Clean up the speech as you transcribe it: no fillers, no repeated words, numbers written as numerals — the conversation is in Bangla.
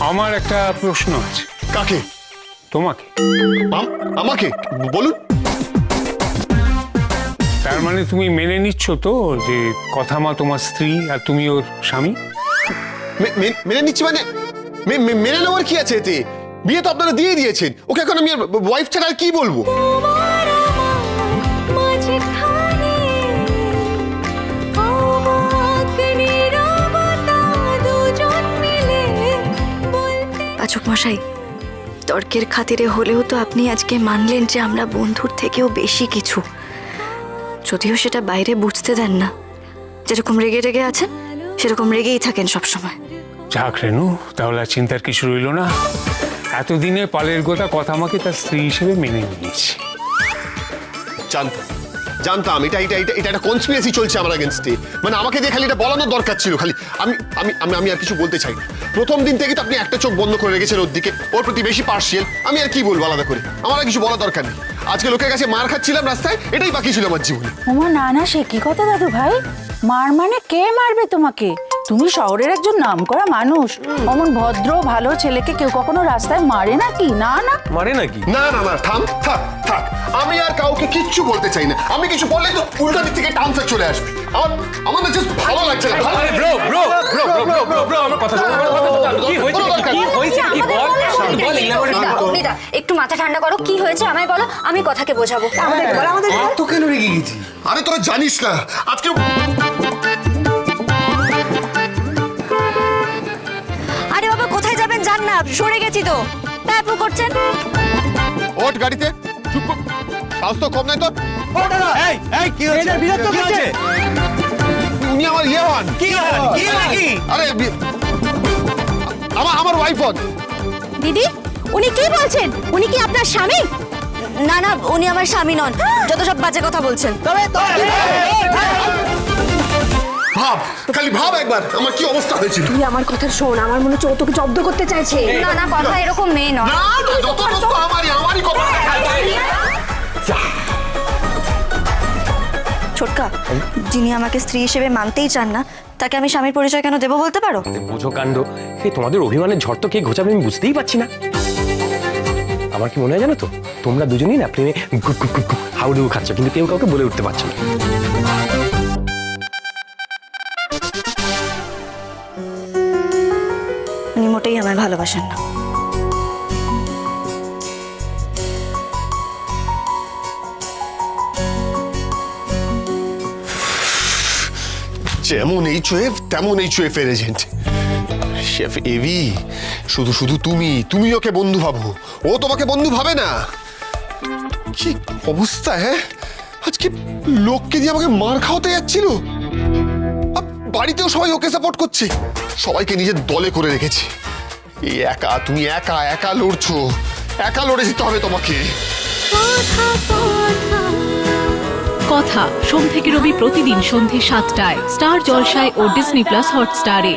আমার একটা প্রশ্ন আছে। কাকে? তোমাকে। আমাকে বলুন। তার মানে তুমি মেনে নিচ্ছ তো যে কথা মা তোমার স্ত্রী আর তুমি ওর স্বামী? মেনে নিচ্ছি মানে মেনে নেওয়ার কি আছে এতে? বিয়ে তো আপনারা দিয়ে দিয়েছেন, ওকে এখন আমি ওয়াইফ ছাড়া আর কি বলবো? পাচক মশাই, তর্কের খাতিরে হলেও তো আপনি আজকে মানলেন যে আমরা বন্ধুর থেকেও বেশি কিছু, যদিও সেটা বাইরে বুঝতে দেন না। যেরকম রেগে রেগে আছেন সেরকম রেগেই থাকেন সবসময়। যাক রেনু, তাহলে আর চিন্তার কিছু রইল না। এতদিনে পালের গোটা কথা আমাকে তার স্ত্রী হিসেবে মেনে নিয়েছি। জানতাম এটা এটা এটা এটা একটা কনস্পিরেসি চলছে আমার এগেইনস্টে। মানে আমাকে দিয়ে খালি এটা বলানোর দরকার ছিল। খালি আমি আমি আমি আমি আর কিছু বলতে চাই না। প্রথম দিন থেকে তো আপনি একটা চোখ বন্ধ করে রেখেছেন ওর দিকে, ওর প্রতি বেশি পার্সিয়াল। আমি আর কি বলবো আলাদা করে? আমার আর কিছু বলার দরকার নেই। আজকে লোকের কাছে মার খাচ্ছিলাম রাস্তায়, এটাই বাকি ছিল আমার জীবনে। ওমা না না, সে কি কথা দাদু ভাই? মার মানে কে মারবে তোমাকে? তুমি শহরের একজন নামকরা মানুষ, অমন ভদ্র ভালো ছেলেকে কেউ কখনো রাস্তায় মারে নাকি? না না মারে নাকি? না না না, থাম, থাক থাক। আমি আর কাউকে কিচ্ছু বলতে চাই না। আমি কিছু বললে তো উল্টো দিক থেকে টানসা চলে আসবে। আমার না জাস্ট ভালো লাগছে না। আরে bro bro bro bro bro bro bro আমার কথা শোনো, আমার কথা শোনো। কি হয়েছে? কি হয়েছে? কি বল? বল অগ্নিদা, একটু মাথা ঠান্ডা করো। কি হয়েছে আমায় বলো, আমি কথাকে বোঝাবো। তো কেন রেগে গেছি? আরে তোরা জানিস না আজকে আরে বাবা, কোথায় যাবেন? যান না, সরে গেছি তো। তারপর করছেন ওঠ গাড়িতে। চুপ কর, সাহস তো কম নাই তোর। এই এই কি হয়েছে? বিরক্ত করছে। উনি আমার ইয়ে হন। কি হল? কি নাকি? আরে আমার ওয়াইফ হন। দিদি, উনি কি বলছেন? উনি কি আপনার স্বামী? না না, উনি আমার স্বামী নন। যত সব বাজে কথা বলছেন। ভাব, খালি ভাব একবার আমার কি অবস্থা হয়েছিল। তুই আমার কথা শোন, আমার মনে হচ্ছে ও তোকে জব্দ করতে চাইছে। না না, কথা এরকম নেই নয়। না না, যত দোষ তো আমারই কথা। ছোটকা, যিনি আমাকে স্ত্রী হিসেবে মানতেই চান না, তাকে আমি স্বামীর পরিচয় কেন দেবো বলতে পারো? বোঝো কাণ্ড, এই তোমাদের অভিমানের ঝড় তো কে ঘোচাবে আমি বুঝতেই পারছি না। আমার কি মনে হয় জানো তো, তোমরা দুজনেই না প্রেমে হাউডু খাচ্ছ, কিন্তু কেউ কাউকে বলে উঠতে পারছো না। উনি মোটেই আমায় ভালোবাসেন না। যেমন এইচওএফ তেমন এইচওএফ এর এজেন্ট শেফ এভি। শুধু শুধু তুমি ওকে বন্ধু ভাবো, ও তোমাকে বন্ধু ভাবে না। কি অবস্থা! হ্যাঁ, আজকে লোককে দিয়ে আমাকে মার খাওয়াতে যাচ্ছিল। বাড়িতেও সবাই ওকে সাপোর্ট করছে, সবাইকে নিজের দলে করে রেখেছে। এই একা, তুমি একা একা লড়ছো, একা লড়ে যেতে হবে তোমাকে। কথা সোম থেকে রবি প্রতিদিন সন্ধে ৭টায় স্টার জলসায় ও ডিজনি প্লাস হটস্টারে।